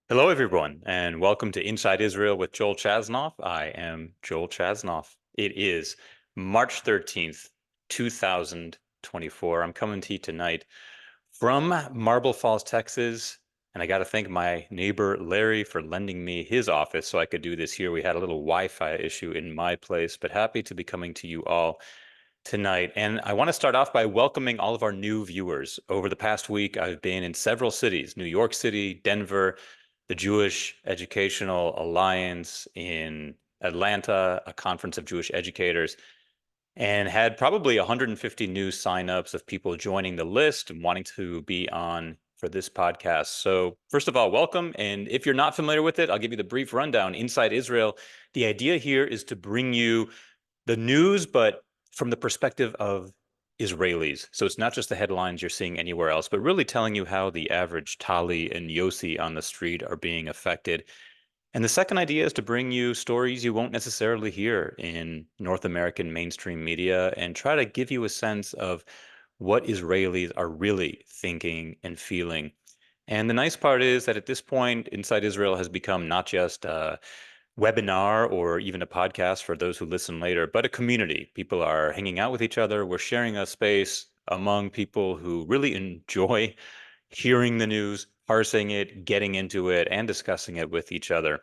Hello, everyone, and welcome to Inside Israel with Joel Chasnoff. I am Joel Chasnoff. It is March 13th, 2024. I'm coming to you tonight from Marble Falls, Texas, and I got to thank my neighbor Larry for lending me his office so I could do this here. We had a little Wi-Fi issue in my place, but happy to be coming to you all tonight. And I want to start off by welcoming all of our new viewers. Over the past week, I've been in several cities, New York City, Denver, the Jewish Educational Alliance in Atlanta, a conference of Jewish educators, and had probably 150 new signups of people joining the list and wanting to be on for this podcast. So, first of all, welcome. And if you're not familiar with it, I'll give you the brief rundown. Inside Israel, the idea here is to bring you the news, but from the perspective of Israelis. So it's not just the headlines you're seeing anywhere else, but really telling you how the average Tali and Yossi on the street are being affected. And the second idea is to bring you stories you won't necessarily hear in North American mainstream media and try to give you a sense of what Israelis are really thinking and feeling. And the nice part is that at this point, Inside Israel has become not just webinar or even a podcast for those who listen later, but a community. People are hanging out with each other. We're sharing a space among people who really enjoy hearing the news, parsing it, getting into it, and discussing it with each other.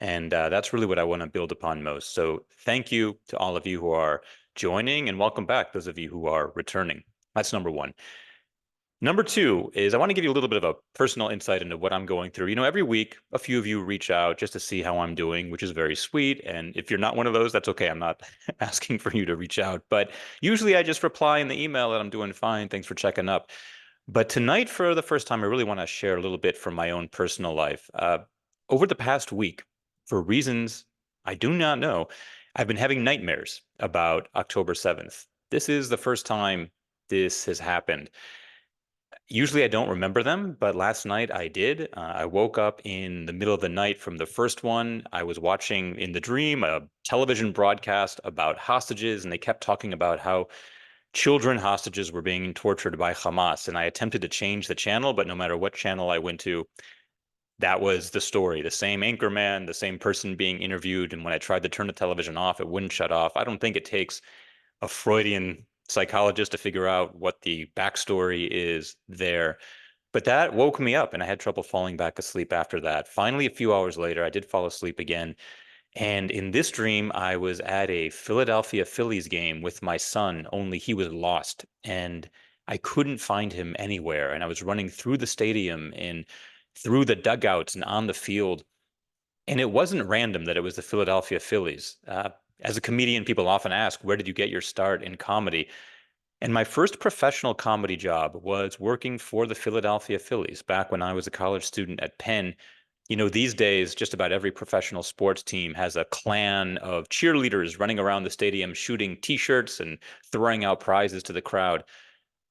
And that's really what I want to build upon most. So thank you to all of you who are joining, and welcome back, those of you who are returning. That's number one. Number two is I want to give you a little bit of a personal insight into what I'm going through. Every week, a few of you reach out just to see how I'm doing, which is very sweet. And if you're not one of those, that's okay. I'm not asking for you to reach out. But usually I just reply in the email that I'm doing fine. Thanks for checking up. But tonight, for the first time, I really want to share a little bit from my own personal life. Over the past week, for reasons I do not know, I've been having nightmares about October 7th. This is the first time this has happened. Usually I don't remember them, but last night I did. I woke up in the middle of the night from the first one. I was watching in the dream a television broadcast about hostages, and they kept talking about how children hostages were being tortured by Hamas. And I attempted to change the channel, but no matter what channel I went to, that was the story. The same anchorman, the same person being interviewed. And when I tried to turn the television off, it wouldn't shut off. I don't think it takes a Freudian psychologist to figure out what the backstory is there. But that woke me up and I had trouble falling back asleep after that. Finally, a few hours later, I did fall asleep again. And in this dream, I was at a Philadelphia Phillies game with my son, only he was lost. And I couldn't find him anywhere. And I was running through the stadium and through the dugouts and on the field. And it wasn't random that it was the Philadelphia Phillies. As a comedian, people often ask, where did you get your start in comedy? And my first professional comedy job was working for the Philadelphia Phillies back when I was a college student at Penn. These days, just about every professional sports team has a clan of cheerleaders running around the stadium shooting t-shirts and throwing out prizes to the crowd.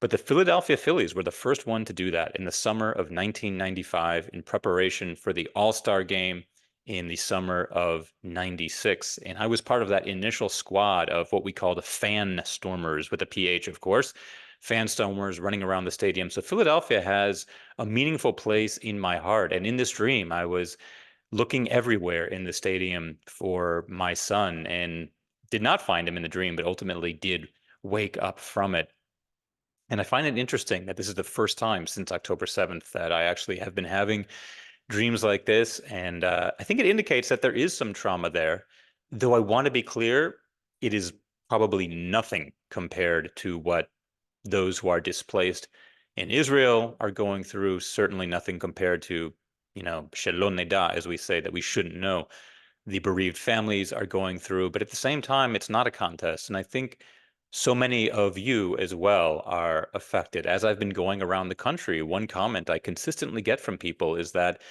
But the Philadelphia Phillies were the first one to do that in the summer of 1995 in preparation for the All-Star game in the summer of 96. And I was part of that initial squad of what we call the fan stormers with a PH, of course, fan stormers running around the stadium. So Philadelphia has a meaningful place in my heart. And in this dream, I was looking everywhere in the stadium for my son and did not find him in the dream, but ultimately did wake up from it. And I find it interesting that this is the first time since October 7th that I actually have been having dreams like this. And I think it indicates that there is some trauma there. Though I want to be clear, it is probably nothing compared to what those who are displaced in Israel are going through. Certainly nothing compared to, Shelo Neda, as we say, that we shouldn't know. The bereaved families are going through. But at the same time, it's not a contest. And I think so many of you as well are affected. As I've been going around the country, one comment I consistently get from people is that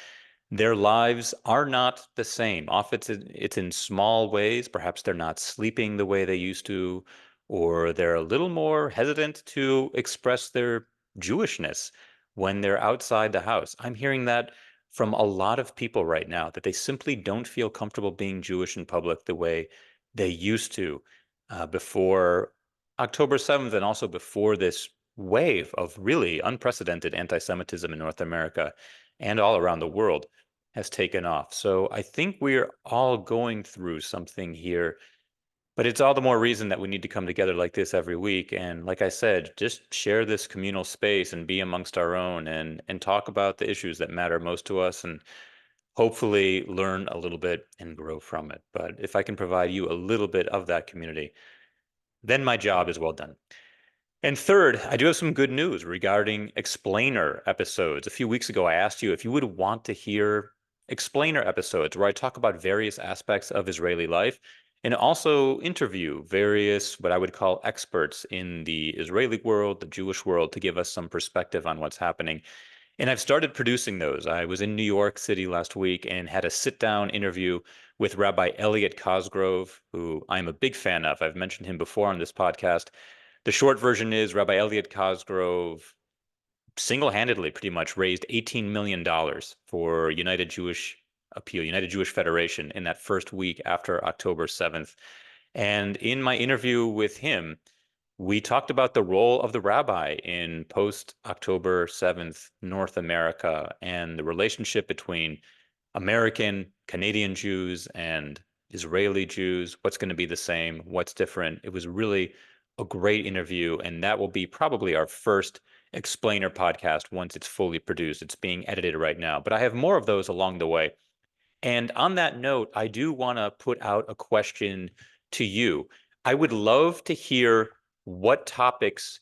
their lives are not the same. Often it's in small ways. Perhaps they're not sleeping the way they used to, or they're a little more hesitant to express their Jewishness when they're outside the house. I'm hearing that from a lot of people right now, that they simply don't feel comfortable being Jewish in public the way they used to before October 7th and also before this wave of really unprecedented anti-Semitism in North America and all around the world. has taken off. So I think we're all going through something here, but it's all the more reason that we need to come together like this every week. And like I said, just share this communal space and be amongst our own and talk about the issues that matter most to us and hopefully learn a little bit and grow from it. But if I can provide you a little bit of that community, then my job is well done. And third, I do have some good news regarding explainer episodes. A few weeks ago, I asked you if you would want to hear explainer episodes where I talk about various aspects of Israeli life and also interview various, what I would call experts in the Israeli world, the Jewish world, to give us some perspective on what's happening. And I've started producing those. I was in New York City last week and had a sit-down interview with Rabbi Elliot Cosgrove, who I'm a big fan of. I've mentioned him before on this podcast. The short version is Rabbi Elliot Cosgrove single-handedly pretty much raised $18 million for United Jewish Appeal, United Jewish Federation in that first week after October 7th. And in my interview with him, we talked about the role of the rabbi in post-October 7th North America and the relationship between American, Canadian Jews and Israeli Jews, what's going to be the same, what's different. It was really a great interview, and that will be probably our first explainer podcast once it's fully produced. It's being edited right now, but I have more of those along the way. And on that note, I do want to put out a question to you. I would love to hear what topics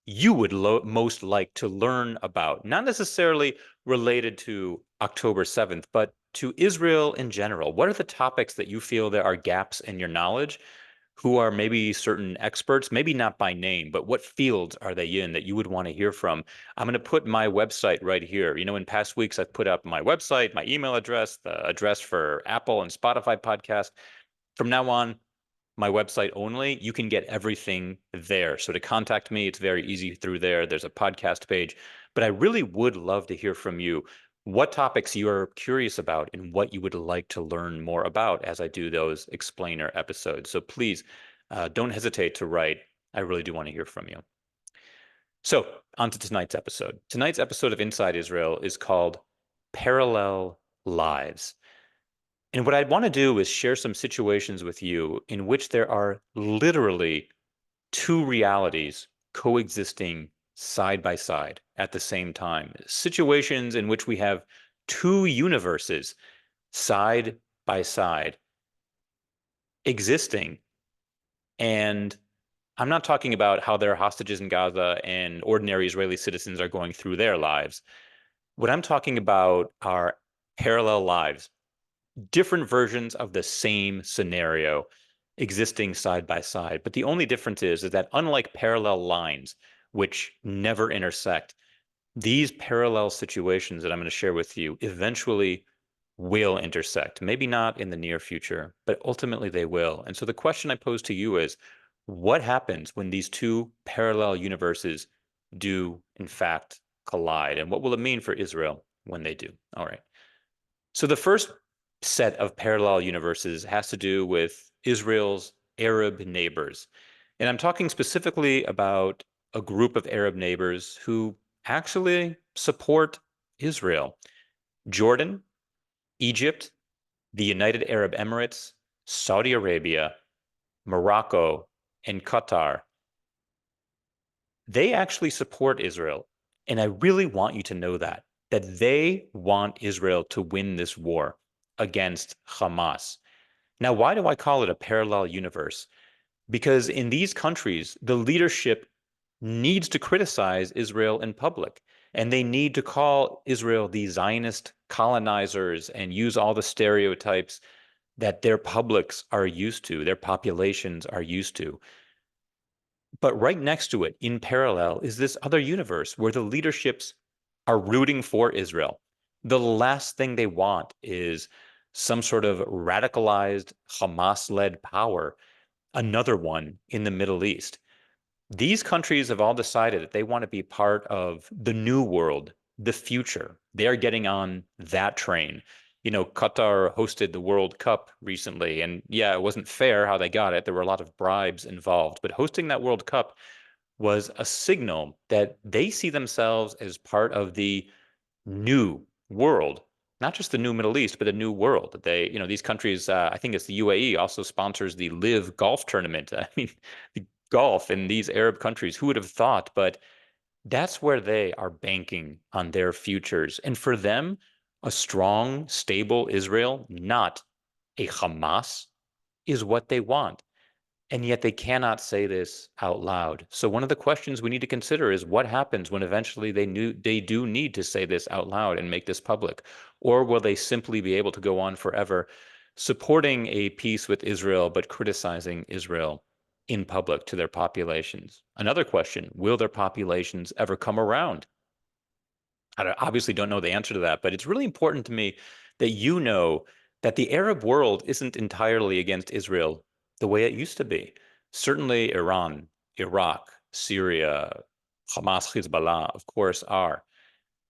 you would most like to learn about, not necessarily related to October 7th, but to Israel in general. What are the topics that you feel there are gaps in your knowledge? Who are maybe certain experts, maybe not by name, but what fields are they in that you would want to hear from? I'm going to put my website right here. You know, in past weeks, I've put up my website, my email address, the address for Apple and Spotify podcast. From now on, my website only, you can get everything there. So to contact me, it's very easy through there. There's a podcast page. But I really would love to hear from you what topics you are curious about and what you would like to learn more about as I do those explainer episodes. So please don't hesitate to write. I really do want to hear from you. So on to tonight's episode. Tonight's episode of Inside Israel is called Parallel Lives. And what I'd want to do is share some situations with you in which there are literally two realities coexisting side by side at the same time. Situations in which we have two universes side by side existing. And I'm not talking about how there are hostages in Gaza and ordinary Israeli citizens are going through their lives. What I'm talking about are parallel lives, different versions of the same scenario existing side by side. But the only difference is that unlike parallel lines, which never intersect, these parallel situations that I'm going to share with you eventually will intersect. Maybe not in the near future, but ultimately they will. And so the question I pose to you is, what happens when these two parallel universes do, in fact, collide? And what will it mean for Israel when they do? All right. So the first set of parallel universes has to do with Israel's Arab neighbors. And I'm talking specifically about a group of Arab neighbors who actually support Israel. Jordan, Egypt, the United Arab Emirates, Saudi Arabia, Morocco, and Qatar. They actually support Israel. And I really want you to know that they want Israel to win this war against Hamas. Now, why do I call it a parallel universe? Because in these countries, the leadership needs to criticize Israel in public, and they need to call Israel the Zionist colonizers and use all the stereotypes that their publics are used to, their populations are used to. But right next to it, in parallel, is this other universe where the leaderships are rooting for Israel. The last thing they want is some sort of radicalized Hamas-led power, another one in the Middle East. These countries have all decided that they want to be part of the new world, the future. They are getting on that train. You know, Qatar hosted the World Cup recently, and yeah, it wasn't fair how they got it. There were a lot of bribes involved, but hosting that World Cup was a signal that they see themselves as part of the new world, not just the new Middle East, but the new world. These countries, I think it's the UAE also sponsors the Live Golf Tournament. I mean, the golf in these Arab countries, who would have thought? But that's where they are banking on their futures. And for them, a strong, stable Israel, not a Hamas, is what they want. And yet they cannot say this out loud. So one of the questions we need to consider is what happens when eventually they do need to say this out loud and make this public? Or will they simply be able to go on forever supporting a peace with Israel, but criticizing Israel in public to their populations? Another question, will their populations ever come around? Obviously don't know the answer to that, but it's really important to me that you know that the Arab world isn't entirely against Israel the way it used to be. Certainly Iran, Iraq, Syria, Hamas, Hezbollah, of course, are.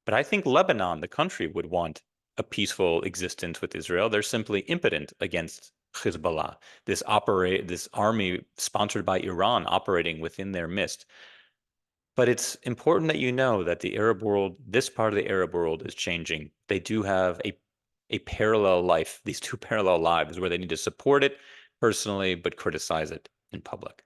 But I think Lebanon, the country, would want a peaceful existence with Israel. They're simply impotent against Hezbollah, this army sponsored by Iran operating within their midst. But it's important that you know that the Arab world, this part of the Arab world is changing. They do have a parallel life, these two parallel lives where they need to support it personally, but criticize it in public.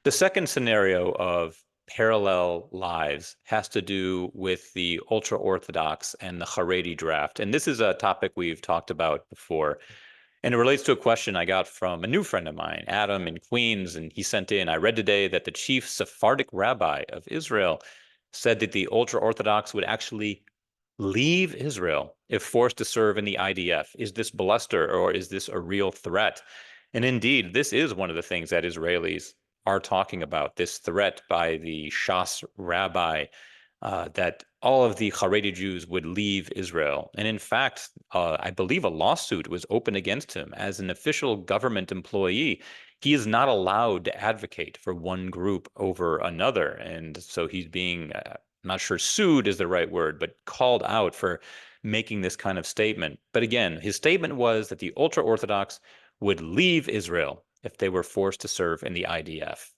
The second scenario of parallel lives has to do with the ultra-Orthodox and the Haredi draft. And this is a topic we've talked about before. And it relates to a question I got from a new friend of mine, Adam in Queens, and he sent in, I read today that the chief Sephardic rabbi of Israel said that the ultra-Orthodox would actually leave Israel if forced to serve in the IDF. Is this bluster or is this a real threat? And indeed, this is one of the things that Israelis are talking about, this threat by the Shas rabbi that all of the Haredi Jews would leave Israel. And in fact, I believe a lawsuit was opened against him as an official government employee. He is not allowed to advocate for one group over another. And so he's being, I'm not sure sued is the right word, but called out for making this kind of statement. But again, his statement was that the ultra-Orthodox would leave Israel if they were forced to serve in the IDF.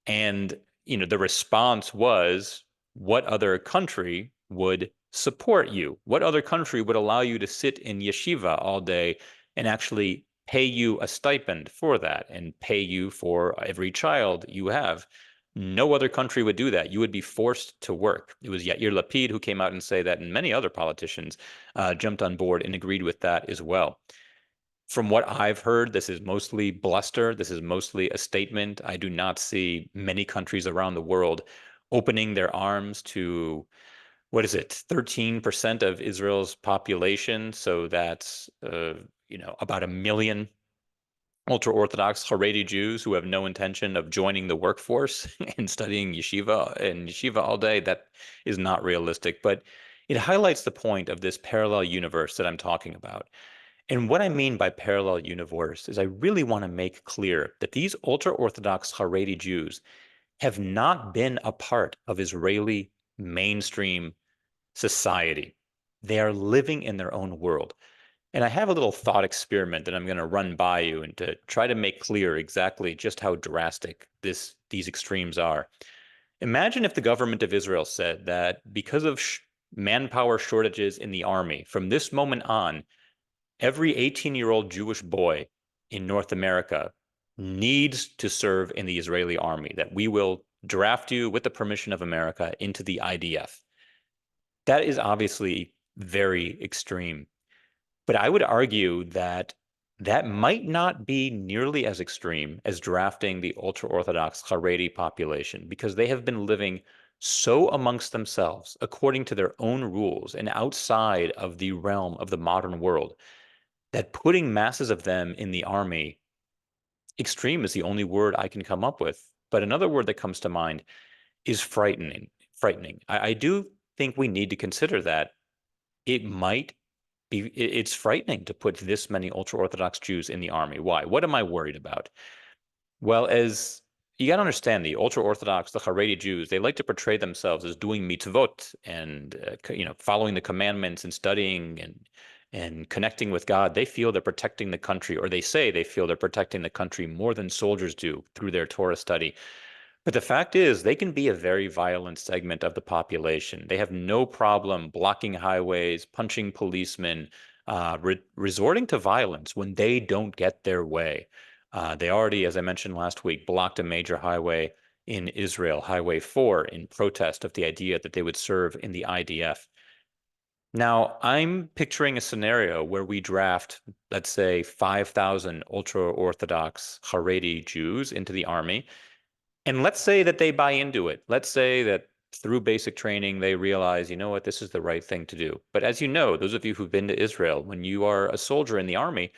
And, the response was, what other country would support you? What other country would allow you to sit in yeshiva all day and actually pay you a stipend for that and pay you for every child you have? No other country would do that. You would be forced to work. It was Yair Lapid who came out and say that, and many other politicians jumped on board and agreed with that as well. From what I've heard, this is mostly bluster. This is mostly a statement. I do not see many countries around the world opening their arms to, what is it, 13% of Israel's population. So that's, about 1 million ultra-Orthodox Haredi Jews who have no intention of joining the workforce and studying yeshiva all day. That is not realistic, but it highlights the point of this parallel universe that I'm talking about. And what I mean by parallel universe is I really want to make clear that these ultra-Orthodox Haredi Jews have not been a part of Israeli mainstream society. They are living in their own world. And I have a little thought experiment that I'm going to run by you and to try to make clear exactly just how drastic these extremes are. Imagine if the government of Israel said that because of manpower shortages in the army, from this moment on, every 18-year-old Jewish boy in North America needs to serve in the Israeli army, that we will draft you with the permission of America into the IDF. That is obviously very extreme. But I would argue that that might not be nearly as extreme as drafting the ultra-Orthodox Haredi population because they have been living so amongst themselves, according to their own rules and outside of the realm of the modern world, that putting masses of them in the army, extreme is the only word I can come up with. But another word that comes to mind is frightening. Frightening. I do think we need to consider that it's frightening to put this many ultra-Orthodox Jews in the army. Why? What am I worried about? Well, as you got to understand, the ultra-Orthodox, the Haredi Jews, they like to portray themselves as doing mitzvot and following the commandments and studying and connecting with God. They feel they're protecting the country, or they say they feel they're protecting the country more than soldiers do through their Torah study. But the fact is, they can be a very violent segment of the population. They have no problem blocking highways, punching policemen, resorting to violence when they don't get their way. They already, as I mentioned last week, blocked a major highway in Israel, Highway 4, in protest of the idea that they would serve in the IDF. Now, I'm picturing a scenario where we draft, let's say, 5,000 ultra-Orthodox Haredi Jews into the army. And let's say that they buy into it. Let's say that through basic training, they realize, you know what, this is the right thing to do. But as you know, those of you who've been to Israel, when you are a soldier in the army,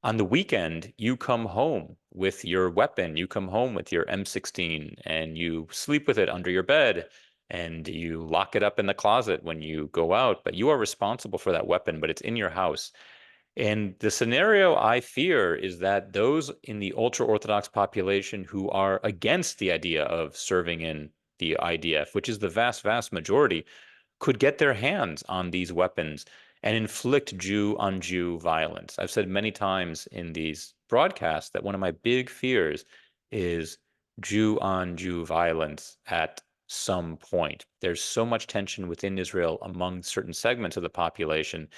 on the weekend, you come home with your weapon. You come home with your M16 and you sleep with it under your bed and you lock it up in the closet when you go out. But you are responsible for that weapon, but it's in your house. And the scenario I fear is that those in the ultra-Orthodox population who are against the idea of serving in the IDF, which is the vast, vast majority, could get their hands on these weapons and inflict Jew on Jew violence. I've said many times in these broadcasts that one of my big fears is Jew on Jew violence at some point. There's so much tension within Israel among certain segments of the population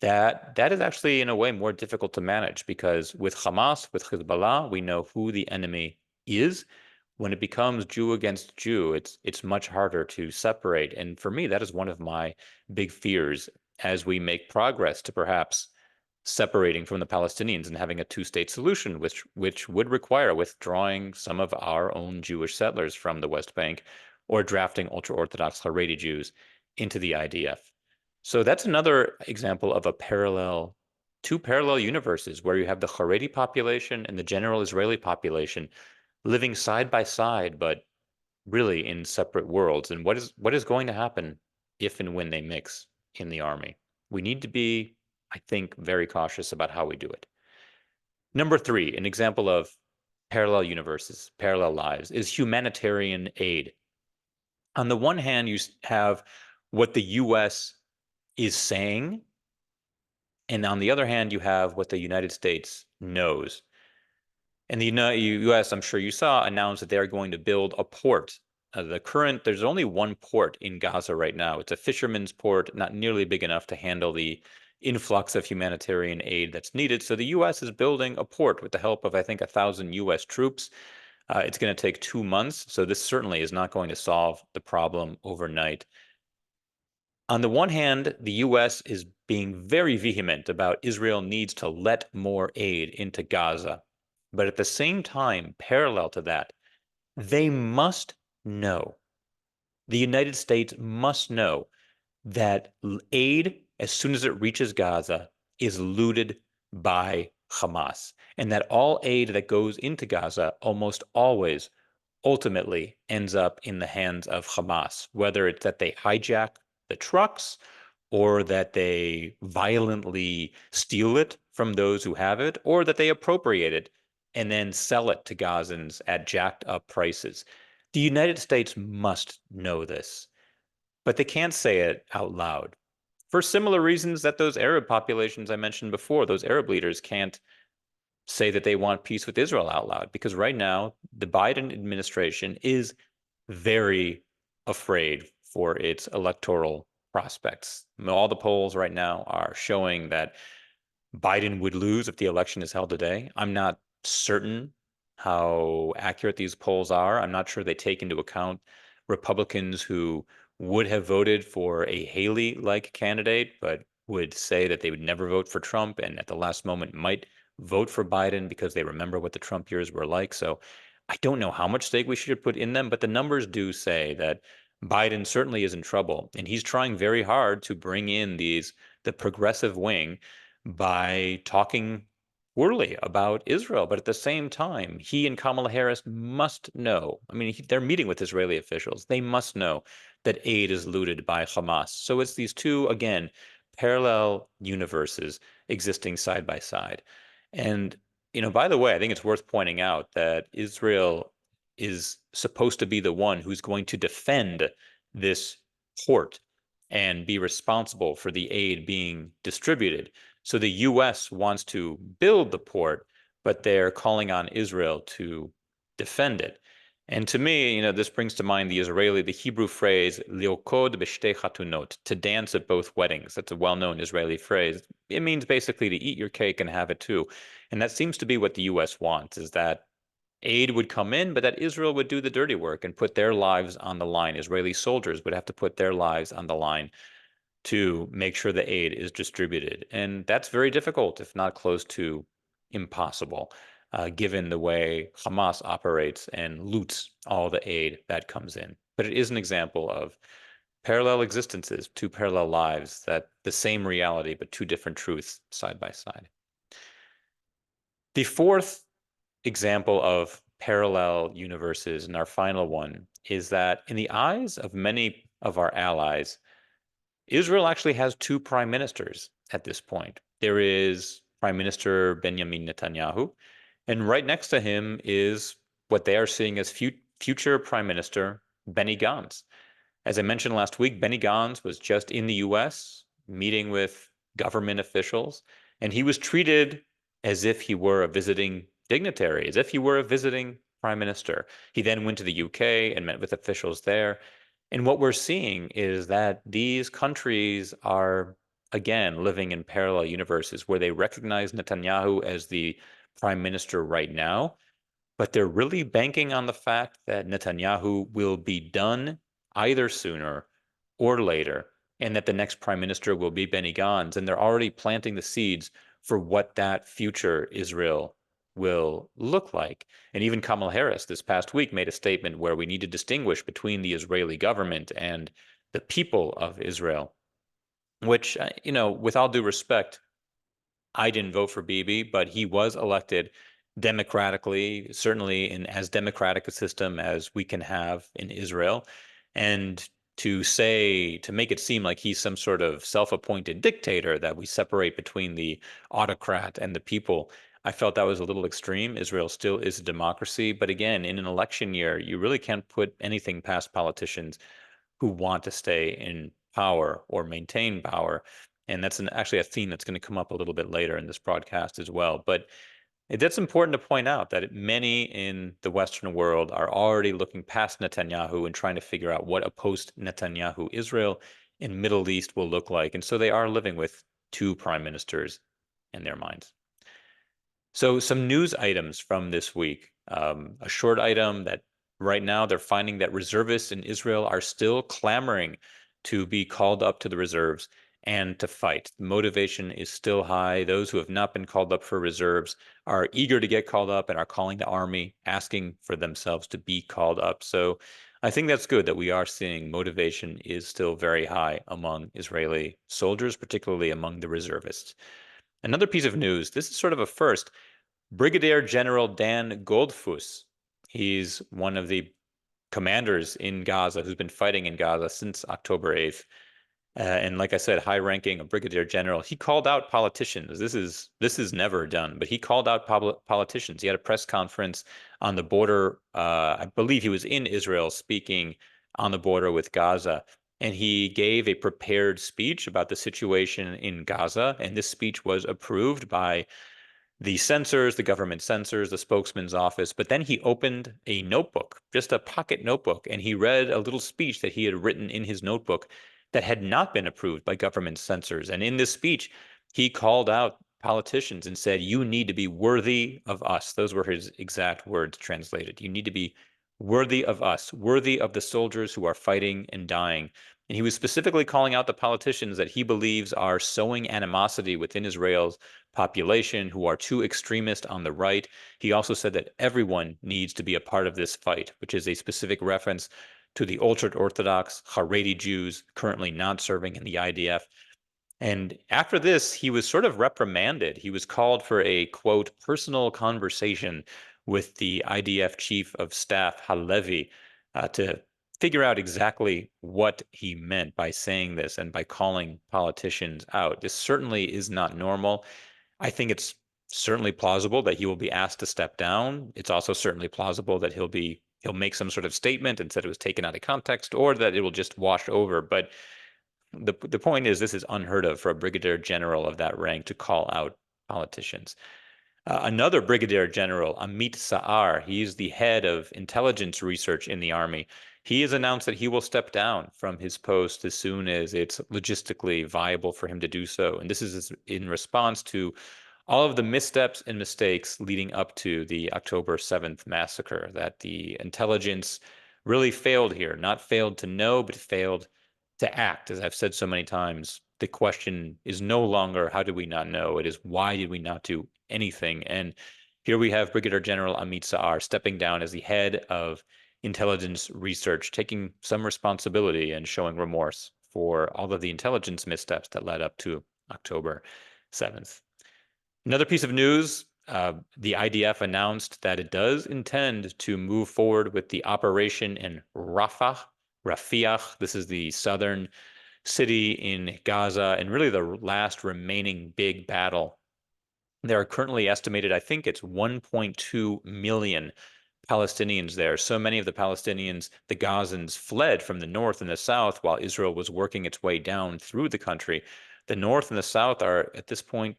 that is actually in a way more difficult to manage because with Hamas, with Hezbollah, we know who the enemy is. When it becomes Jew against Jew, it's much harder to separate. And for me, that is one of my big fears as we make progress to perhaps separating from the Palestinians and having a two-state solution, which would require withdrawing some of our own Jewish settlers from the West Bank or drafting ultra-Orthodox Haredi Jews into the IDF. So that's another example of two parallel universes where you have the Haredi population and the general Israeli population living side by side, but really in separate worlds. And what is going to happen if and when they mix in the army? We need to be, I think, very cautious about how we do it. Number three, an example of parallel universes, parallel lives, is humanitarian aid. On the one hand, you have what the U.S. is saying, and on the other hand, you have what the United States knows. And the U.S., I'm sure you saw, announced that they're going to build a port. There's only one port in Gaza right now. It's a fisherman's port, not nearly big enough to handle the influx of humanitarian aid that's needed. So the U.S. is building a port with the help of, I think, 1,000 U.S. troops. It's going to take 2 months. So this certainly is not going to solve the problem overnight. On the one hand, the U.S. is being very vehement about Israel needs to let more aid into Gaza. But at the same time, parallel to that, they must know, the United States must know that aid, as soon as it reaches Gaza, is looted by Hamas, and that all aid that goes into Gaza almost always ultimately ends up in the hands of Hamas, whether it's that they hijack the trucks or that they violently steal it from those who have it, or that they appropriate it and then sell it to Gazans at jacked up prices. The United States must know this, but they can't say it out loud for similar reasons that those Arab populations I mentioned before, those Arab leaders can't say that they want peace with Israel out loud because right now the Biden administration is very afraid for its electoral prospects. All the polls right now are showing that Biden would lose if the election is held today. I'm not certain how accurate these polls are. I'm not sure they take into account Republicans who would have voted for a Haley-like candidate, but would say that they would never vote for Trump and at the last moment might vote for Biden because they remember what the Trump years were like. So I don't know how much stake we should put in them, but the numbers do say that Biden certainly is in trouble, and he's trying very hard to bring in the progressive wing by talking poorly about Israel. But at the same time, he and Kamala Harris must know. I mean, they're meeting with Israeli officials. They must know that aid is looted by Hamas. So it's these two, again, parallel universes existing side by side. And, by the way, I think it's worth pointing out that Israel is supposed to be the one who's going to defend this port and be responsible for the aid being distributed. So the U.S. wants to build the port, but they're calling on Israel to defend it. And to me, this brings to mind the Hebrew phrase, liokod b'shtei chatunot, to dance at both weddings. That's a well-known Israeli phrase. It means basically to eat your cake and have it too. And that seems to be what the U.S. wants, is that aid would come in, but that Israel would do the dirty work and put their lives on the line. Israeli soldiers would have to put their lives on the line to make sure the aid is distributed. And that's very difficult, if not close to impossible, given the way Hamas operates and loots all the aid that comes in. But it is an example of parallel existences, two parallel lives, that the same reality, but two different truths side by side. The fourth example of parallel universes, and our final one, is that in the eyes of many of our allies, Israel actually has two prime ministers at this point. There is Prime Minister Benjamin Netanyahu, and right next to him is what they are seeing as future Prime Minister Benny Gantz. As I mentioned last week, Benny Gantz was just in the US meeting with government officials, and he was treated as if he were a visiting dignitary, as if he were a visiting prime minister. He then went to the UK and met with officials there. And what we're seeing is that these countries are, again, living in parallel universes where they recognize Netanyahu as the prime minister right now, but they're really banking on the fact that Netanyahu will be done either sooner or later, and that the next prime minister will be Benny Gantz. And they're already planting the seeds for what that future Israel will look like. And even Kamala Harris this past week made a statement where we need to distinguish between the Israeli government and the people of Israel, which, with all due respect, I didn't vote for Bibi, but he was elected democratically, certainly in as democratic a system as we can have in Israel. And to make it seem like he's some sort of self-appointed dictator, that we separate between the autocrat and the people, I felt that was a little extreme. Israel still is a democracy, but again, in an election year, you really can't put anything past politicians who want to stay in power or maintain power. And that's actually a theme that's going to come up a little bit later in this broadcast as well. But that's important to point out that many in the Western world are already looking past Netanyahu and trying to figure out what a post-Netanyahu Israel and Middle East will look like. And so they are living with two prime ministers in their minds. So some news items from this week. A short item that right now they're finding that reservists in Israel are still clamoring to be called up to the reserves and to fight. The motivation is still high. Those who have not been called up for reserves are eager to get called up and are calling the army, asking for themselves to be called up. So I think that's good that we are seeing motivation is still very high among Israeli soldiers, particularly among the reservists. Another piece of news, this is sort of a first. Brigadier General Dan Goldfuss, he's one of the commanders in Gaza who's been fighting in Gaza since October 8th. And like I said, high-ranking, a brigadier general. He called out politicians. This is never done, but he called out politicians. He had a press conference on the border. I believe he was in Israel speaking on the border with Gaza, and he gave a prepared speech about the situation in Gaza. And this speech was approved by the censors, the government censors, the spokesman's office. But then he opened a notebook, just a pocket notebook, and he read a little speech that he had written in his notebook that had not been approved by government censors. And in this speech, he called out politicians and said, "You need to be worthy of us." Those were his exact words translated. You need to be worthy of us, worthy of the soldiers who are fighting and dying. And he was specifically calling out the politicians that he believes are sowing animosity within Israel's population, who are too extremist on the right. He also said that everyone needs to be a part of this fight, which is a specific reference to the ultra-Orthodox Haredi Jews currently not serving in the IDF. And after this, he was sort of reprimanded. He was called for a, quote, personal conversation with the IDF chief of staff, Halevi, to figure out exactly what he meant by saying this and by calling politicians out. This certainly is not normal. I think it's certainly plausible that he will be asked to step down. It's also certainly plausible that he'll make some sort of statement and said it was taken out of context, or that it will just wash over. But the point is, this is unheard of for a brigadier general of that rank to call out politicians. Another Brigadier General, Amit Saar, he's the head of intelligence research in the army. He has announced that he will step down from his post as soon as it's logistically viable for him to do so. And this is in response to all of the missteps and mistakes leading up to the October 7th massacre, that the intelligence really failed here, not failed to know, but failed to act. As I've said so many times, the question is no longer how did we not know? It is why did we not do anything? And here we have Brigadier General Amit Saar stepping down as the head of intelligence research, taking some responsibility and showing remorse for all of the intelligence missteps that led up to October 7th. Another piece of news, the IDF announced that it does intend to move forward with the operation in Rafiah. This is the southern city in Gaza and really the last remaining big battle. There are currently estimated, I think it's 1.2 million Palestinians there. So many of the Palestinians, the Gazans, fled from the north and the south while Israel was working its way down through the country. The north and the south are at this point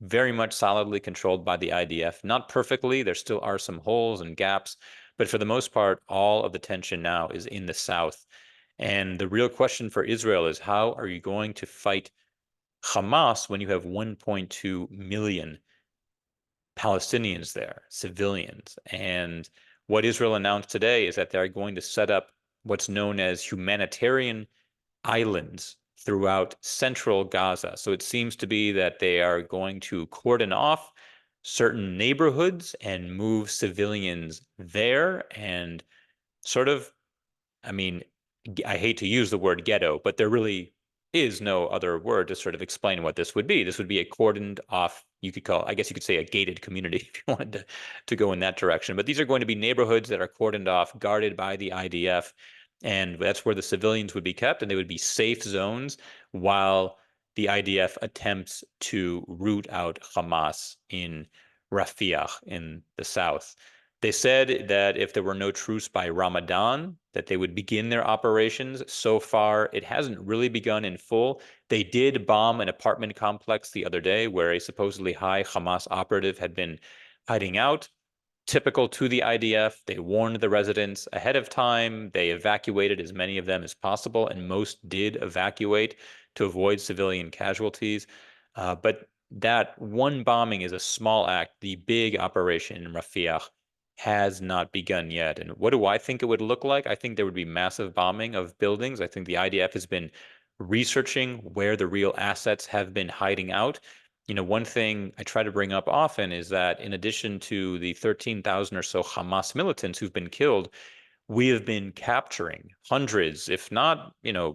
very much solidly controlled by the IDF. Not perfectly, there still are some holes and gaps, but for the most part, all of the tension now is in the south. And the real question for Israel is how are you going to fight Hamas when you have 1.2 million Palestinians there, civilians? And what Israel announced today is that they're going to set up what's known as humanitarian islands throughout central Gaza. So it seems to be that they are going to cordon off certain neighborhoods and move civilians there and sort of, I mean, I hate to use the word ghetto, but there really is no other word to sort of explain what this would be. This would be a cordoned off, you could call, I guess you could say a gated community if you wanted to go in that direction. But these are going to be neighborhoods that are cordoned off, guarded by the IDF. And that's where the civilians would be kept, and they would be safe zones while the IDF attempts to root out Hamas in Rafiah in the south. They said that if there were no truce by Ramadan, that they would begin their operations. So far, it hasn't really begun in full. They did bomb an apartment complex the other day where a supposedly high Hamas operative had been hiding out. Typical to the IDF, they warned the residents ahead of time. They evacuated as many of them as possible, and most did evacuate to avoid civilian casualties. But that one bombing is a small act. The big operation in Rafiah has not begun yet. And what do I think it would look like? I think there would be massive bombing of buildings. I think the IDF has been researching where the real assets have been hiding out. You know, one thing I try to bring up often is that in addition to the 13,000 or so Hamas militants who've been killed, we have been capturing hundreds, if not,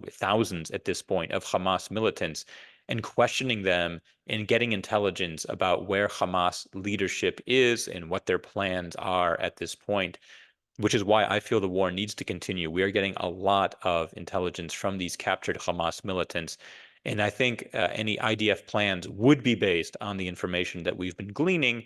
thousands at this point of Hamas militants and questioning them and getting intelligence about where Hamas leadership is and what their plans are at this point, which is why I feel the war needs to continue. We are getting a lot of intelligence from these captured Hamas militants. And I think any IDF plans would be based on the information that we've been gleaning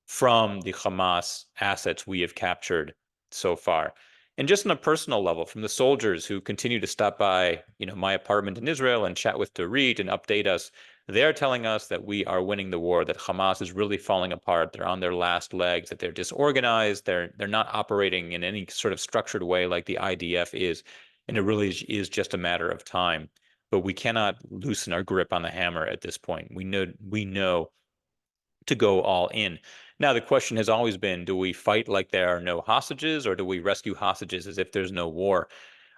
from the Hamas assets we have captured so far. And just on a personal level, from the soldiers who continue to stop by, my apartment in Israel and chat with Dorit and update us, they're telling us that we are winning the war, that Hamas is really falling apart. They're on their last legs, that they're disorganized. They're not operating in any sort of structured way like the IDF is. And it really is just a matter of time. But we cannot loosen our grip on the hammer at this point. We know to go all in. Now, the question has always been, do we fight like there are no hostages, or do we rescue hostages as if there's no war?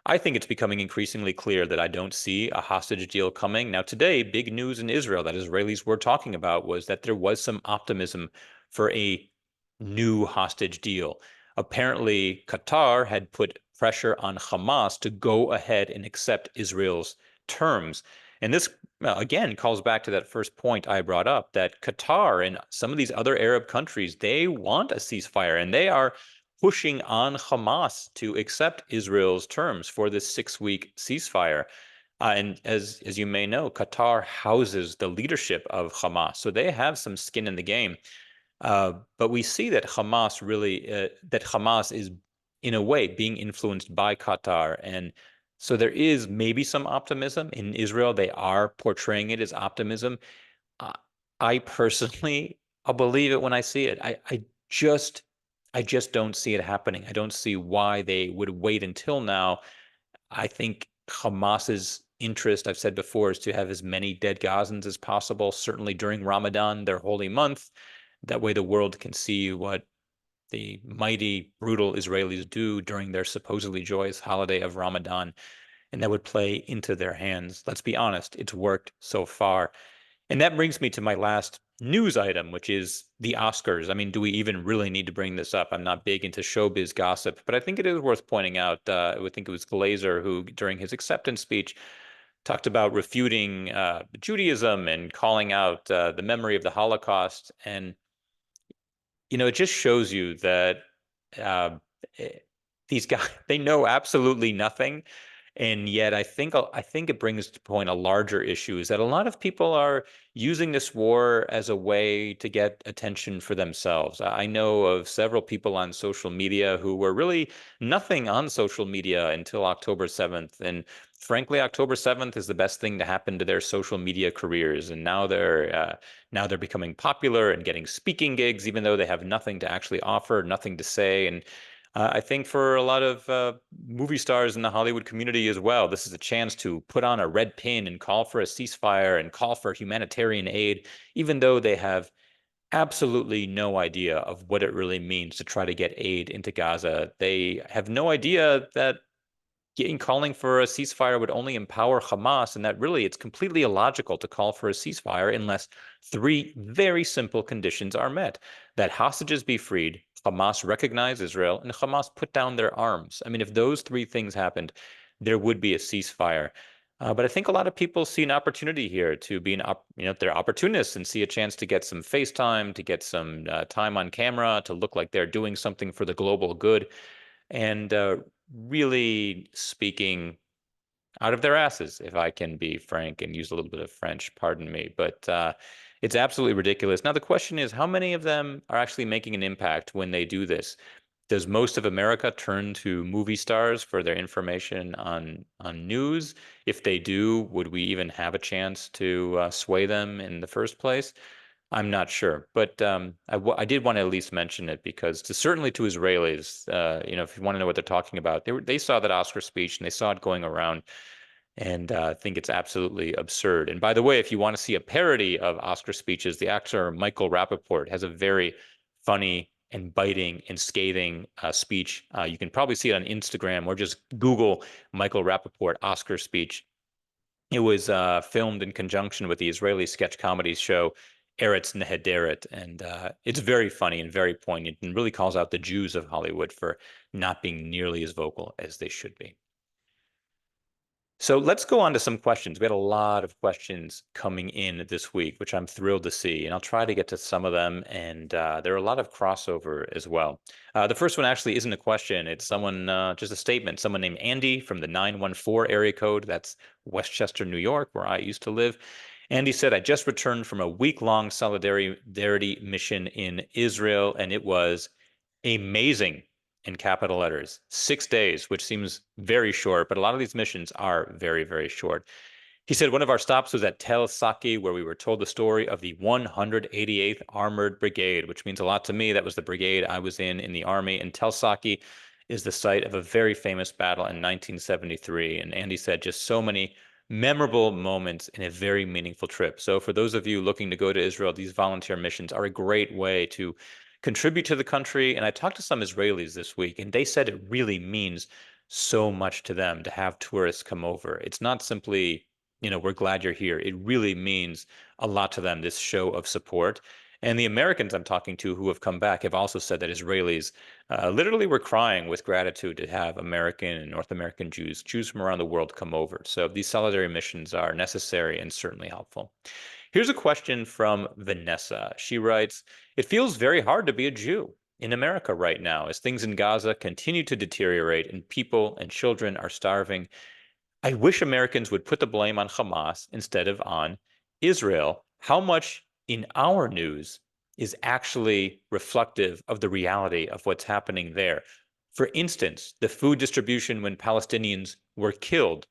I think it's becoming increasingly clear that I don't see a hostage deal coming. Now, today, big news in Israel that Israelis were talking about was that there was some optimism for a new hostage deal. Apparently, Qatar had put pressure on Hamas to go ahead and accept Israel's terms. And this, again, calls back to that first point I brought up, that Qatar and some of these other Arab countries, they want a ceasefire, and they are pushing on Hamas to accept Israel's terms for this 6-week ceasefire. And as you may know, Qatar houses the leadership of Hamas, so they have some skin in the game. But we see that Hamas is, in a way, being influenced by Qatar. And so there is maybe some optimism in Israel. They are portraying it as optimism. I personally I'll believe it when I see it. Just I just don't see it happening. I don't see why they would wait until now. I think Hamas's interest, I've said before, is to have as many dead Gazans as possible, certainly during Ramadan, their holy month. That way the world can see what the mighty, brutal Israelis do during their supposedly joyous holiday of Ramadan, and that would play into their hands. Let's be honest, it's worked so far. And that brings me to my last news item, which is the Oscars. I mean, do we even really need to bring this up? I'm not big into showbiz gossip, but I think it is worth pointing out. I would think it was Glazer who, during his acceptance speech, talked about refuting Judaism and calling out the memory of the Holocaust. And, it just shows you that uh, eh, these guys, they know absolutely nothing. And yet, I think it brings to point a larger issue is that a lot of people are using this war as a way to get attention for themselves. I know of several people on social media who were really nothing on social media until October 7th. And frankly, October 7th is the best thing to happen to their social media careers. And now they're becoming popular and getting speaking gigs, even though they have nothing to actually offer, nothing to say. And I think for a lot of movie stars in the Hollywood community as well, this is a chance to put on a red pin and call for a ceasefire and call for humanitarian aid, even though they have absolutely no idea of what it really means to try to get aid into Gaza. They have no idea that calling for a ceasefire would only empower Hamas, and that really it's completely illogical to call for a ceasefire unless three very simple conditions are met: that hostages be freed, Hamas recognize Israel, and Hamas put down their arms. I mean, if those three things happened, there would be a ceasefire. But I think a lot of people see an opportunity here to be they're opportunists and see a chance to get some FaceTime, to get some time on camera, to look like they're doing something for the global good. And really speaking out of their asses, if I can be frank and use a little bit of French, pardon me. But it's absolutely ridiculous. Now, the question is, how many of them are actually making an impact when they do this? Does most of America turn to movie stars for their information on news? If they do, would we even have a chance to sway them in the first place? I'm not sure, but I did want to at least mention it because certainly to Israelis, if you want to know what they're talking about, they saw that Oscar speech and they saw it going around, and think it's absolutely absurd. And by the way, if you want to see a parody of Oscar speeches, the actor Michael Rappaport has a very funny and biting and scathing speech. You can probably see it on Instagram or just Google Michael Rappaport Oscar speech. It was filmed in conjunction with the Israeli sketch comedy show Eretz Nehederet, and it's very funny and very poignant, and really calls out the Jews of Hollywood for not being nearly as vocal as they should be. So let's go on to some questions. We had a lot of questions coming in this week, which I'm thrilled to see, and I'll try to get to some of them. And there are a lot of crossover as well. The first one actually isn't a question. It's just a statement. Someone named Andy from the 914 area code. That's Westchester, New York, where I used to live. Andy said, I just returned from a week-long solidarity mission in Israel, and it was amazing in capital letters. 6 days, which seems very short, but a lot of these missions are very, very short. He said one of our stops was at Tel Saki, where we were told the story of the 188th Armored Brigade, which means a lot to me. That was the brigade I was in the Army. And Tel Saki is the site of a very famous battle in 1973. And Andy said just so many memorable moments in a very meaningful trip. So for those of you looking to go to Israel, these volunteer missions are a great way to contribute to the country. And I talked to some Israelis this week, and they said it really means so much to them to have tourists come over. It's not simply, we're glad you're here. It really means a lot to them, this show of support. And the Americans I'm talking to who have come back have also said that Israelis literally were crying with gratitude to have American and North American Jews from around the world come over. So these solidarity missions are necessary and certainly helpful. Here's a question from Vanessa. She writes, it feels very hard to be a Jew in America right now as things in Gaza continue to deteriorate and people and children are starving. I wish Americans would put the blame on Hamas instead of on Israel. How much in our news is actually reflective of the reality of what's happening there? For instance, the food distribution when Palestinians were killed,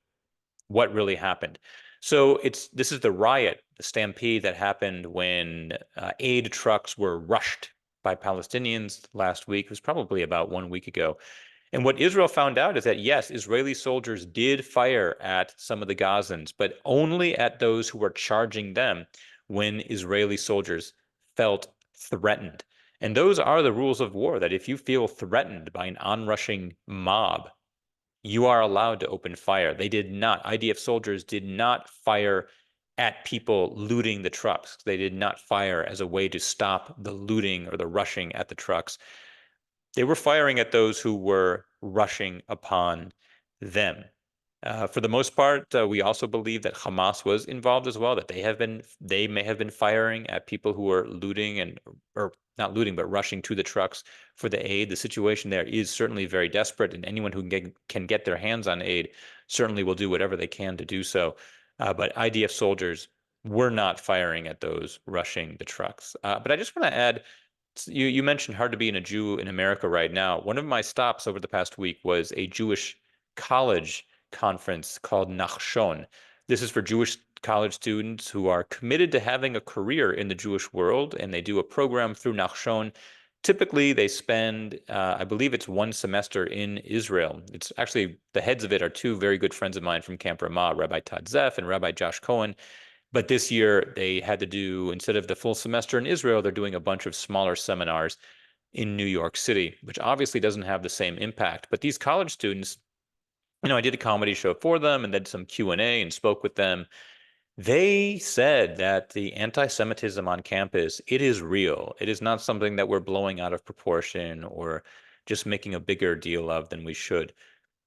what really happened? So this is the riot, the stampede that happened when aid trucks were rushed by Palestinians last week. It was probably about 1 week ago. And what Israel found out is that, yes, Israeli soldiers did fire at some of the Gazans, but only at those who were charging them when Israeli soldiers felt threatened. And those are the rules of war, that if you feel threatened by an onrushing mob, you are allowed to open fire. They did not. IDF soldiers did not fire at people looting the trucks. They did not fire as a way to stop the looting or the rushing at the trucks. They were firing at those who were rushing upon them. For the most part, we also believe that Hamas was involved as well, that they may have been firing at people who were looting or not looting, but rushing to the trucks for the aid. The situation there is certainly very desperate, and anyone who can get their hands on aid certainly will do whatever they can to do so. But IDF soldiers were not firing at those rushing the trucks. But I just want to add, you mentioned hard to be a Jew in America right now. One of my stops over the past week was a Jewish college conference called Nachshon. This is for Jewish college students who are committed to having a career in the Jewish world, and they do a program through Nachshon. Typically, they spend, I believe it's 1 semester in Israel. It's actually, the heads of it are two very good friends of mine from Camp Ramah, Rabbi Todd Zeff and Rabbi Josh Cohen. But this year they had to do, instead of the full semester in Israel, they're doing a bunch of smaller seminars in New York City, which obviously doesn't have the same impact. But these college students, I did a comedy show for them and did some Q&A and spoke with them. They said that the anti-Semitism on campus, it is real. It is not something that we're blowing out of proportion or just making a bigger deal of than we should.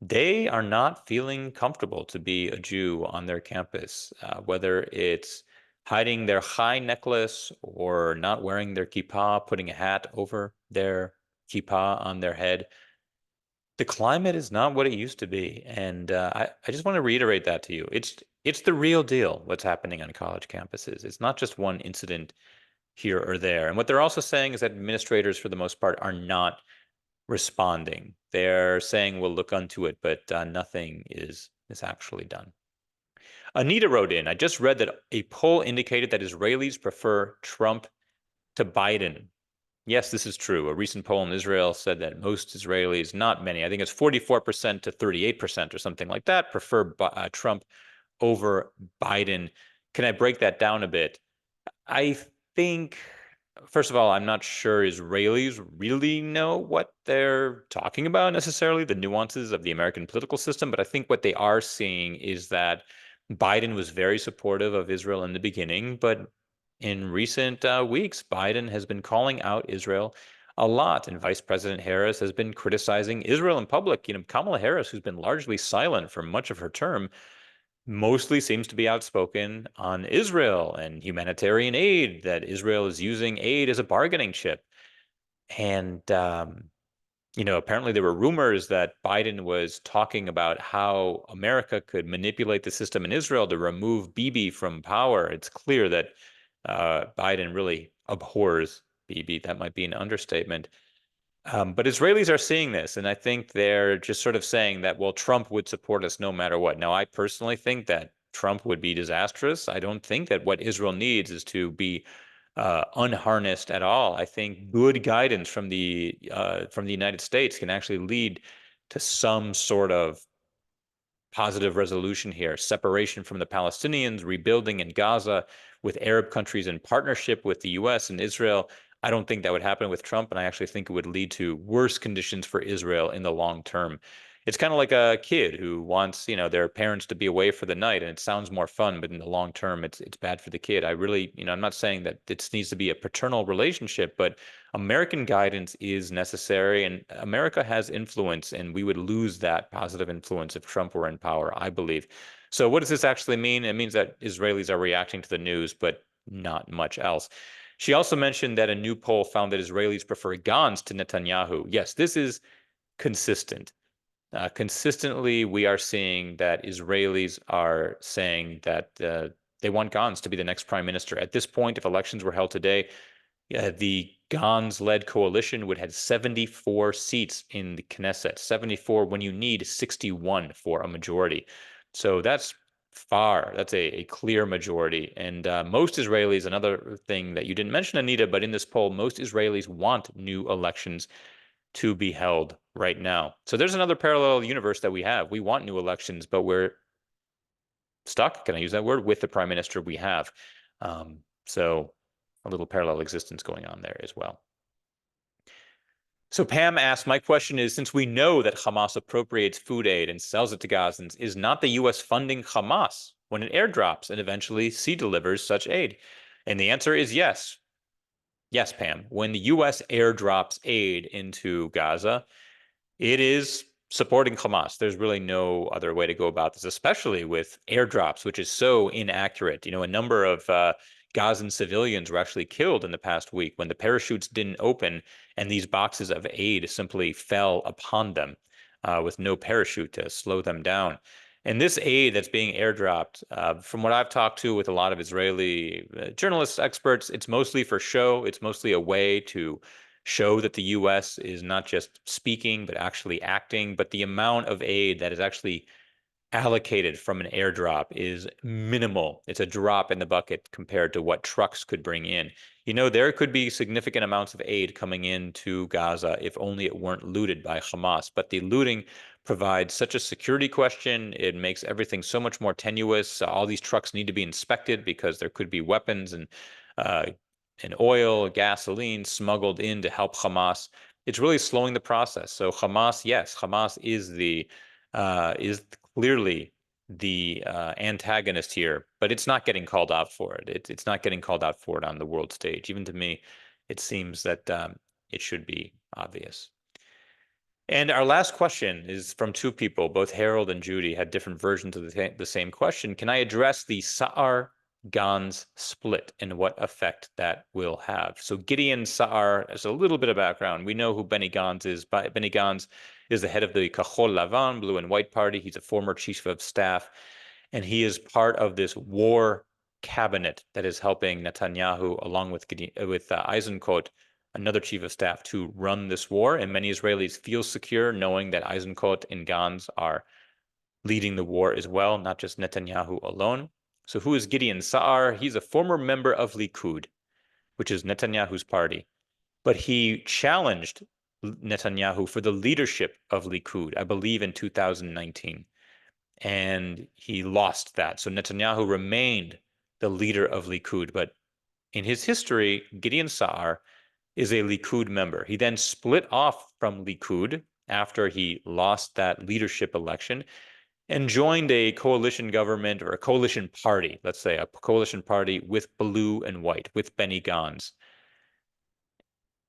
They are not feeling comfortable to be a Jew on their campus, whether it's hiding their chai necklace or not wearing their kippah, putting a hat over their kippah on their head. The climate is not what it used to be. And I just want to reiterate that to you. It's the real deal, what's happening on college campuses. It's not just one incident here or there. And what they're also saying is that administrators, for the most part, are not responding. They're saying we'll look into it, but nothing is actually done. Anita wrote in, I just read that a poll indicated that Israelis prefer Trump to Biden. Yes, this is true. A recent poll in Israel said that most Israelis, not many, I think it's 44% to 38% or something like that, prefer Trump over Biden. Can I break that down a bit? I think, first of all, I'm not sure Israelis really know what they're talking about necessarily, the nuances of the American political system. But I think what they are seeing is that Biden was very supportive of Israel in the beginning, but in recent weeks, Biden has been calling out Israel a lot, and Vice President Harris has been criticizing Israel in public. Kamala Harris, who's been largely silent for much of her term, mostly seems to be outspoken on Israel and humanitarian aid, that Israel is using aid as a bargaining chip. And, apparently there were rumors that Biden was talking about how America could manipulate the system in Israel to remove Bibi from power. It's clear that Biden really abhors Bibi. That might be an understatement. But Israelis are seeing this, and I think they're just sort of saying that, well, Trump would support us no matter what. Now, I personally think that Trump would be disastrous. I don't think that what Israel needs is to be unharnessed at all. I think good guidance from the United States can actually lead to some sort of positive resolution here, separation from the Palestinians, rebuilding in Gaza with Arab countries in partnership with the US and Israel. I don't think that would happen with Trump, and I actually think it would lead to worse conditions for Israel in the long term. It's kind of like a kid who wants, their parents to be away for the night, and it sounds more fun, but in the long term, it's bad for the kid. I really, I'm not saying that it needs to be a paternal relationship, but American guidance is necessary, and America has influence, and we would lose that positive influence if Trump were in power, I believe. So what does this actually mean? It means that Israelis are reacting to the news, but not much else. She also mentioned that a new poll found that Israelis prefer Gantz to Netanyahu. Yes, this is consistent. Consistently, we are seeing that Israelis are saying that they want Gantz to be the next prime minister. At this point, if elections were held today, the Gantz-led coalition would have 74 seats in the Knesset, 74 when you need 61 for a majority. So that's That's a clear majority. And most Israelis, another thing that you didn't mention, Anita, but in this poll, most Israelis want new elections to be held right now. So there's another parallel universe that we have. We want new elections, but we're stuck, can I use that word, with the prime minister we have. So a little parallel existence going on there as well. So Pam asks, my question is, since we know that Hamas appropriates food aid and sells it to Gazans, is not the U.S. funding Hamas when it airdrops and eventually sea delivers such aid? And the answer is yes. Yes, Pam. When the U.S. airdrops aid into Gaza, it is supporting Hamas. There's really no other way to go about this, especially with airdrops, which is so inaccurate. You know, a number of Gazan civilians were actually killed in the past week when the parachutes didn't open and these boxes of aid simply fell upon them with no parachute to slow them down. And this aid that's being airdropped, from what I've talked to with a lot of Israeli journalists, experts, it's mostly for show. It's mostly a way to show that the U.S. is not just speaking, but actually acting. But the amount of aid that is actually allocated from an airdrop is minimal. It's a drop in the bucket compared to what trucks could bring in. You know, there could be significant amounts of aid coming into Gaza if only it weren't looted by Hamas. But the looting provides such a security question. It makes everything so much more tenuous. All these trucks need to be inspected because there could be weapons uh, and oil, gasoline smuggled in to help Hamas. It's really slowing the process. So Hamas, yes, Hamas is clearly the antagonist here, but it's not getting called out for it. It's not getting called out for it on the world stage. Even to me, it seems that it should be obvious. And our last question is from two people. Both Harold and Judy had different versions of the same question. Can I address the Sa'ar Gans split and what effect that will have? So Gideon Sa'ar, as a little bit of background, we know who Benny Gantz is. Benny Gantz is the head of the Kahol Lavan, Blue and White Party. He's a former chief of staff, and he is part of this war cabinet that is helping Netanyahu, along with Eisenkot, another chief of staff, to run this war. And many Israelis feel secure knowing that Eisenkot and Gantz are leading the war as well, not just Netanyahu alone. So who is Gideon Sa'ar? He's a former member of Likud, which is Netanyahu's party, but he challenged Netanyahu for the leadership of Likud, I believe in 2019, and he lost that. So Netanyahu remained the leader of Likud, but in his history, Gideon Sa'ar is a Likud member. He then split off from Likud after he lost that leadership election and joined a coalition government or a coalition party, let's say a coalition party with Blue and White, with Benny Gantz,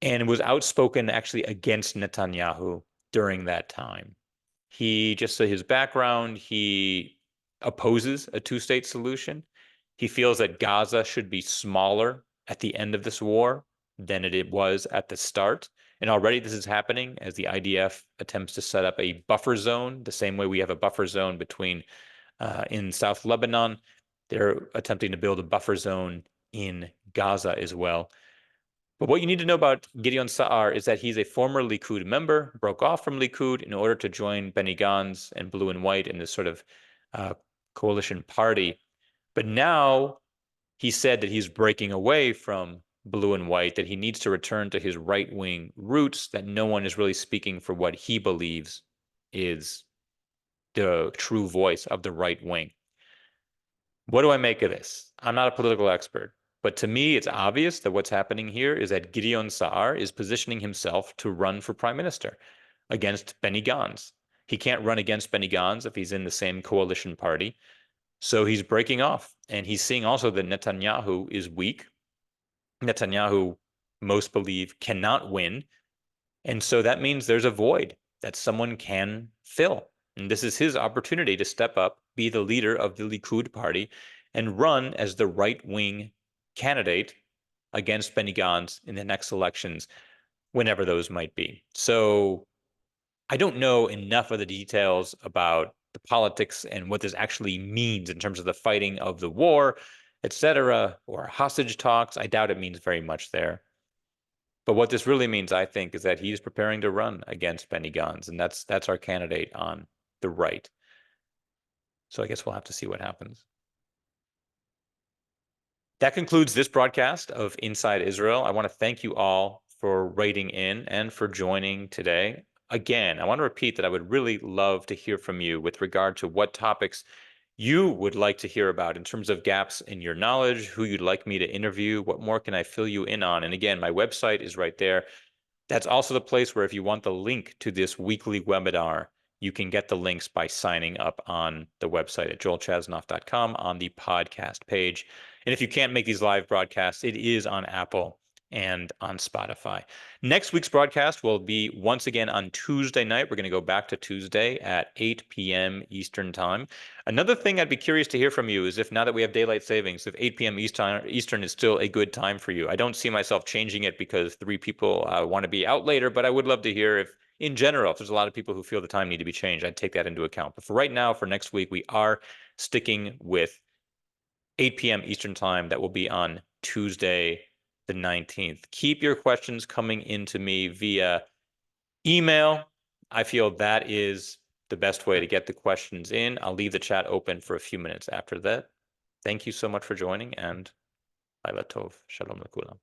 and was outspoken actually against Netanyahu during that time. He, just his background, he opposes a two-state solution. He feels that Gaza should be smaller at the end of this war than it was at the start. And already this is happening as the IDF attempts to set up a buffer zone, the same way we have a buffer zone between in South Lebanon. They're attempting to build a buffer zone in Gaza as well. But what you need to know about Gideon Sa'ar is that he's a former Likud member, broke off from Likud in order to join Benny Gantz and Blue and White in this sort of coalition party. But now he said that he's breaking away from Blue and White, that he needs to return to his right-wing roots, that no one is really speaking for what he believes is the true voice of the right wing. What do I make of this? I'm not a political expert, but to me, it's obvious that what's happening here is that Gideon Sa'ar is positioning himself to run for prime minister against Benny Gantz. He can't run against Benny Gantz if he's in the same coalition party. So he's breaking off. And he's seeing also that Netanyahu is weak. Netanyahu, most believe, cannot win. And so that means there's a void that someone can fill. And this is his opportunity to step up, be the leader of the Likud party, and run as the right-wing candidate against Benny Gantz in the next elections, whenever those might be. So I don't know enough of the details about the politics and what this actually means in terms of the fighting of the war, etc., or hostage talks. I doubt it means very much there. But what this really means, I think, is that he's preparing to run against Benny Gantz, and that's our candidate on the right. So I guess we'll have to see what happens. That concludes this broadcast of Inside Israel. I want to thank you all for writing in and for joining today. Again, I want to repeat that I would really love to hear from you with regard to what topics you would like to hear about in terms of gaps in your knowledge, who you'd like me to interview, what more can I fill you in on? And again, my website is right there. That's also the place where if you want the link to this weekly webinar, you can get the links by signing up on the website at joelchasnoff.com on the podcast page. And if you can't make these live broadcasts, it is on Apple and on Spotify. Next week's broadcast will be once again on Tuesday night. We're going to go back to Tuesday at 8 p.m. Eastern Time. Another thing I'd be curious to hear from you is if now that we have daylight savings, if 8 p.m. Eastern is still a good time for you. I don't see myself changing it because 3 people want to be out later, but I would love to hear if, in general, if there's a lot of people who feel the time need to be changed, I'd take that into account. But for right now, for next week, we are sticking with 8 p.m. Eastern Time. That will be on Tuesday, the 19th. Keep your questions coming into me via email. I feel that is the best way to get the questions in. I'll leave the chat open for a few minutes after that. Thank you so much for joining, and Laila Tov. Shalom Lekulam.